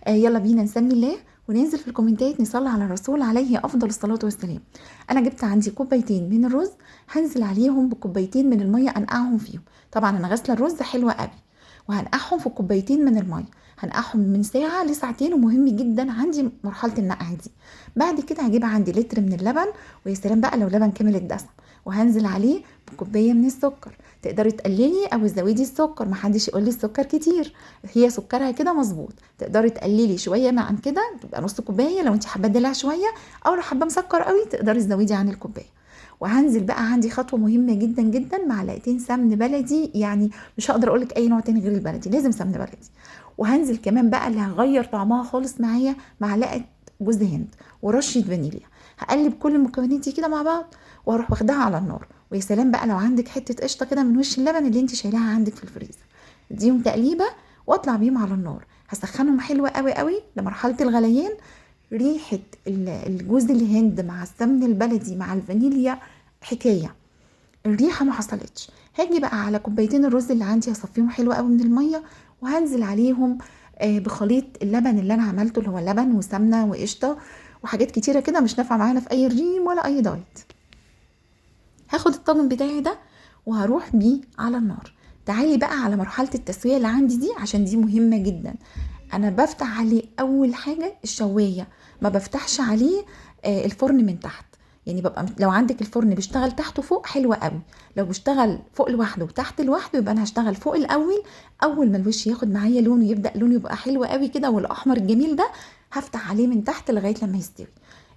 يلا بينا نسمي الله وننزل في الكومنتات نصلي على الرسول عليه افضل الصلاة والسلام. انا جبت عندي كوبايتين من الرز، هنزل عليهم بكوبايتين من المية انقعهم فيهم. طبعا انا غاسله الرز حلوة قوي، وهنقعهم في كوبايتين من المية. هنقعهم من ساعة لساعتين، ومهم جدا عندي مرحلة النقع دي. بعد كده هجيب عندي لتر من اللبن، ويا سلام بقى لو لبن كامل الدسم، وهنزل عليه بكوباية من السكر. تقدري تقللي او تزودي السكر، محدش يقول لي السكر كتير، هي سكرها كده مظبوط. تقدري تقللي شويه عن كده تبقى نص كوبايه لو انت حابه تدلع شويه، او لو حابه مسكر قوي تقدري تزودي عن الكوبايه. وهنزل بقى عندي خطوه مهمه جدا جدا، معلقتين سمن بلدي، يعني مش هقدر اقولك اي نوع تاني غير البلدي، لازم سمن بلدي. وهنزل كمان بقى اللي هغير طعمها خالص معايا معلقه جوز هند ورشه فانيليا. هقلب كل المكونات دي كده مع بعض، واروح واخدها على النار. ويا سلام بقى لو عندك حته قشطه كده من وش اللبن اللي انت شايلاها عندك في الفريزر، اديهم تقليبه واطلع بيهم على النار. هسخنهم حلوة قوي قوي لمرحلة الغليان. ريحة الجوز الهند مع السمن البلدي مع الفانيليا حكاية، الريحة ما حصلتش. هاجي بقى على كوبايتين الرز اللي عندي، هصفيهم حلوة قوي من المية، وهنزل عليهم بخليط اللبن اللي انا عملته، اللي هو لبن وسمنة وقشطة وحاجات كتيرة كده مش نافعة معانا في اي رجيم ولا اي دايت. هاخد الطاجن بتاعي ده وهروح بيه على النار. تعالي بقى على مرحلة التسوية اللي عندي دي، عشان دي مهمة جدا. انا بفتح عليه اول حاجة الشواية، ما بفتحش عليه الفرن من تحت. يعني ببقى لو عندك الفرن بيشتغل تحت وفوق حلوة قوي، لو بيشتغل فوق لوحده وتحت لوحده يبقى انا هشتغل فوق الاول. اول ما الوش ياخد معايا لون ويبدأ لونه يبقى حلو قوي كده والاحمر الجميل ده، هفتح عليه من تحت لغاية لما يستوي.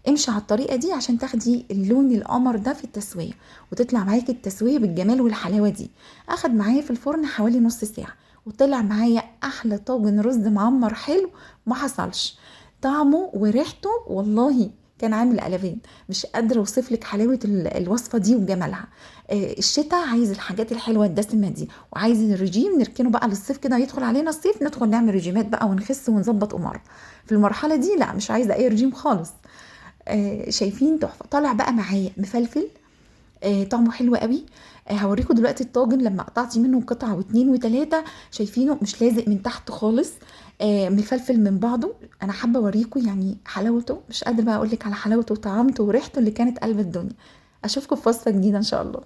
امشي على الطريقة دي عشان تاخدي اللون القمر ده في التسوية، وتطلع معاكي التسوية بالجمال والحلاوة دي. اخد معايا في الفرن حوالي نص ساعة، وطلع معايا احلى طاجن رز معمر حلو ما حصلش. طعمه وريحته والله كان عامل قلبان، مش قادرة اوصف لك حلاوة الوصفة دي وجمالها. الشتاء عايز الحاجات الحلوة الدسمة دي، وعايز الرجيم نركنه بقى للصيف كده، يدخل علينا الصيف ندخل نعمل رجيمات بقى ونخس ونظبط امور. في المرحلة دي لا، مش عايزة اي رجيم خالص. شايفين تحفة طالع بقى معايا مفلفل، طعمه حلو قوي. هوريكم دلوقتي الطاجن لما قطعتي منه قطعة واتنين وتلاتة، شايفينه مش لازق من تحت خالص، مفلفل من بعضه. انا حابة اوريكم يعني حلاوته، مش قادرة بقى اقولك على حلاوته وطعامته وريحته اللي كانت قلب الدنيا. اشوفكم في وصفة جديدة ان شاء الله.